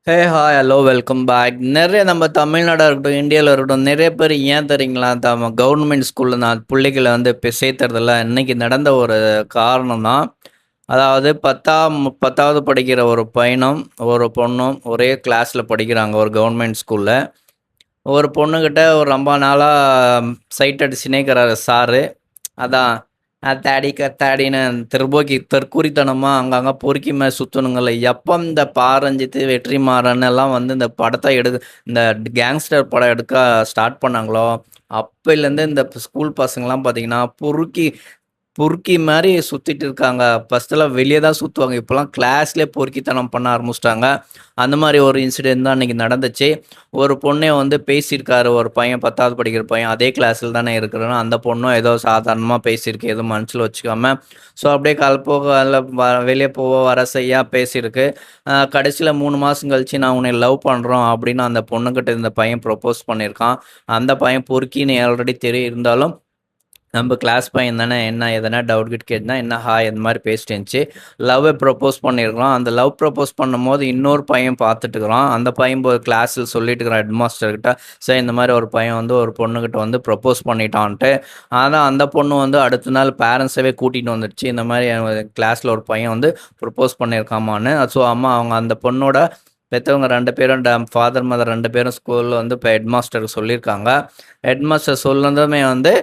Hi hello welcome back. நிறைய நம்ம தமிழ்நாடாக இருக்கட்டும், இந்தியாவில் இருக்கட்டும், நிறைய பேர் ஏன் தெரியுங்களா கவர்மெண்ட் ஸ்கூலில் நான் பிள்ளைகளை வந்து இப்போ சேர்த்துறதில்ல. இன்னைக்கு நடந்த ஒரு காரணம் தான். அதாவது பத்தாவது படிக்கிற ஒரு பையனும் ஒரு பொண்ணும் ஒரே கிளாஸில் படிக்கிறாங்க ஒரு கவர்மெண்ட் ஸ்கூலில். ஒரு பொண்ணுக்கிட்ட ஒரு ரொம்ப நாளாக சைட் அடிச்சுனே இருக்கிறாரு சாரு. அதான் அத்தாடி கத்தாடின்னு திரும்போக்கி தற்குறித்தனமாக அங்கங்கே பொறுக்கி மேலே சுற்றணுங்கள. எப்போ இந்த பாரஞ்சித்து வெற்றிமாறன் எல்லாம் வந்து இந்த படத்தை இந்த கேங்ஸ்டர் படம் எடுக்க ஸ்டார்ட் பண்ணாங்களோ, அப்போலேருந்து இந்த ஸ்கூல் பசங்கள்லாம் பார்த்தீங்கன்னா பொறுக்கி மாதிரி சுற்றிட்டு இருக்காங்க. ஃபஸ்ட்டெல்லாம் வெளியே தான் சுற்றுவாங்க, இப்போலாம் கிளாஸ்லேயே பொறுக்கித்தனம் பண்ண ஆரம்பிச்சிட்டாங்க. அந்த மாதிரி ஒரு இன்சிடென்ட் தான் இன்றைக்கி நடந்துச்சு. ஒரு பொண்ணே வந்து பேசியிருக்காரு ஒரு பையன், 10வது படிக்கிற பையன், அதே கிளாஸில் தானே இருக்கிறேன்னு. அந்த பொண்ணும் ஏதோ சாதாரணமாக பேசியிருக்கு, எதுவும் மனசில் வச்சுக்காம. ஸோ அப்படியே காலப்போக அதில் வெளியே போக வர செய்யா பேசியிருக்கு. கடைசியில் 3 மாதம் கழிச்சு நான் உன்னை லவ் பண்ணுறோம் அப்படின்னு அந்த பொண்ணுக்கிட்ட இந்த பையன் ப்ரொப்போஸ் பண்ணியிருக்கான். அந்த பையன் பொறுக்கின்னு ஆல்ரெடி தெரிய இருந்தாலும் நம்ம கிளாஸ் பையன் தானே, என்ன எதனா டவுட் கிட் கேட்டால் என்ன ஹாய் இந்த மாதிரி பேசிட்டு இருந்துச்சு. லவ்வை ப்ரப்போஸ் பண்ணியிருக்கிறோம். அந்த லவ் ப்ரப்போஸ் பண்ணும்போது இன்னொரு பையன் பார்த்துட்டுருக்குறான். அந்த பையன் கிளாஸில் சொல்லிட்டு இருக்கிறான் ஹெட் மாஸ்டர்கிட்ட, சார் இந்த மாதிரி ஒரு பையன் வந்து ஒரு பொண்ணுக்கிட்ட வந்து ப்ரப்போஸ் பண்ணிட்டான்ட்டு. ஆனால் அந்த பொண்ணு வந்து அடுத்த நாள் பேரண்ட்ஸவே கூட்டிகிட்டு வந்துடுச்சு, இந்த மாதிரி கிளாஸில் ஒரு பையன் வந்து ப்ரப்போஸ் பண்ணியிருக்காமான்னு. ஸோ அம்மா அவங்க அந்த பொண்ணோட பெற்றவங்க 2 பேரும் ஃபாதர் மதர் 2 பேரும் ஸ்கூலில் வந்து இப்போ ஹெட் மாஸ்டருக்கு சொல்லியிருக்காங்க. ஹெட் மாஸ்டர் சொன்னதுமே வந்து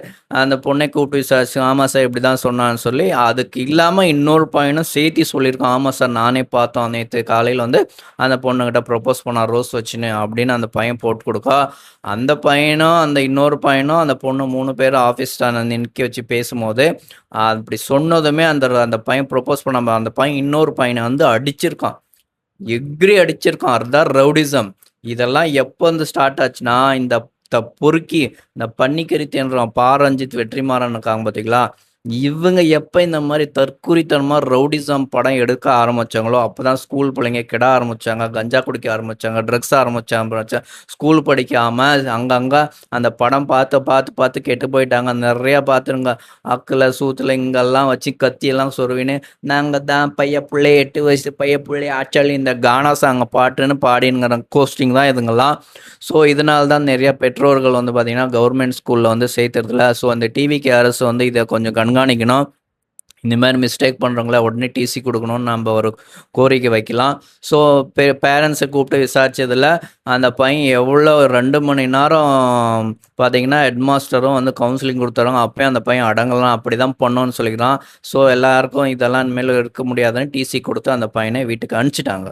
அந்த பொண்ணை கூப்பிட்டு விசாரிச்சு, ஆமாம் சார் இப்படி தான் சொன்னான்னு சொல்லி, அதுக்கு இல்லாமல் இன்னொரு பையனும் சேர்த்தி சொல்லியிருக்கான், ஆமாம் சார் நானே பார்த்தோம் நேற்று காலையில் வந்து அந்த பொண்ணுக்கிட்ட ப்ரப்போஸ் பண்ணார் ரோஸ் வச்சுன்னு அப்படின்னு அந்த பையன் போட்டு கொடுக்கா. அந்த பையனும் அந்த இன்னொரு பையனும் அந்த பொண்ணு 3 பேரும் ஆஃபீஸ் நிற்க வச்சு பேசும்போது அப்படி சொன்னதுமே அந்த அந்த பையன் ப்ரப்போஸ் பண்ண அந்த பையன் இன்னொரு பையனை வந்து அடிச்சிருக்கான், எக்ரி அடிச்சிருக்கான். அதுதான் ரவுடிசம். இதெல்லாம் எப்போ வந்து ஸ்டார்ட் ஆச்சுன்னா, இந்த பொறுக்கி இந்த பன்னிக்கறி தின்றான் பாரஞ்சித் வெற்றிமாறன் இருக்காங்க பார்த்தீங்களா, இவங்க எப்போ இந்த மாதிரி தற்குறித்தனமாக ரவுடிசம் படம் எடுக்க ஆரம்பித்தாங்களோ அப்போ தான் ஸ்கூல் பிள்ளைங்க கெட ஆரம்பித்தாங்க, கஞ்சா குடிக்க ஆரம்பித்தாங்க, ட்ரக்ஸ் ஆரம்பித்தாங்க. ஸ்கூல் படிக்காமல் அங்கங்கே அந்த படம் பார்த்து பார்த்து பார்த்து கெட்டு போயிட்டாங்க. நிறையா பார்த்துருங்க, அக்கில் சூத்தில் இங்கெல்லாம் வச்சு கத்தியெல்லாம் சொருவின்னு நாங்கள் தான் பைய பிள்ளை 8 வயசு பைய பிள்ளை ஆச்சாலி இந்த கானா சாங்க பாட்டுன்னு பாடினுங்கிற கோஸ்டிங் தான் இதுங்கெல்லாம். ஸோ இதனால தான் நிறையா பெற்றோர்கள் வந்து பார்த்திங்கன்னா கவர்மெண்ட் ஸ்கூலில் வந்து சேர்த்துறதில்ல. ஸோ அந்த டிவிக்கு அரசு வந்து இதை கொஞ்சம் கண்காணிக்கணும். இந்த மாதிரி மிஸ்டேக் பண்ணுறவங்கள உடனே டிசி கொடுக்கணும்னு நம்ம ஒரு கோரிக்கை வைக்கலாம். ஸோ பேரண்ட்ஸை கூப்பிட்டு விசாரித்ததில் அந்த பையன் எவ்வளோ 2 மணி நேரம் பார்த்தீங்கன்னா ஹெட் மாஸ்டரும் வந்து கவுன்சிலிங் கொடுத்தாங்க. அப்போயும் அந்த பையன் அடங்கலாம், அப்படி தான் பண்ணோன்னு சொல்லிக்கிறான். ஸோ எல்லாருக்கும் இதெல்லாம் இனிமேல் இருக்க முடியாதுன்னு டிசி கொடுத்து அந்த பையனை வீட்டுக்கு அனுப்பிச்சிட்டாங்க.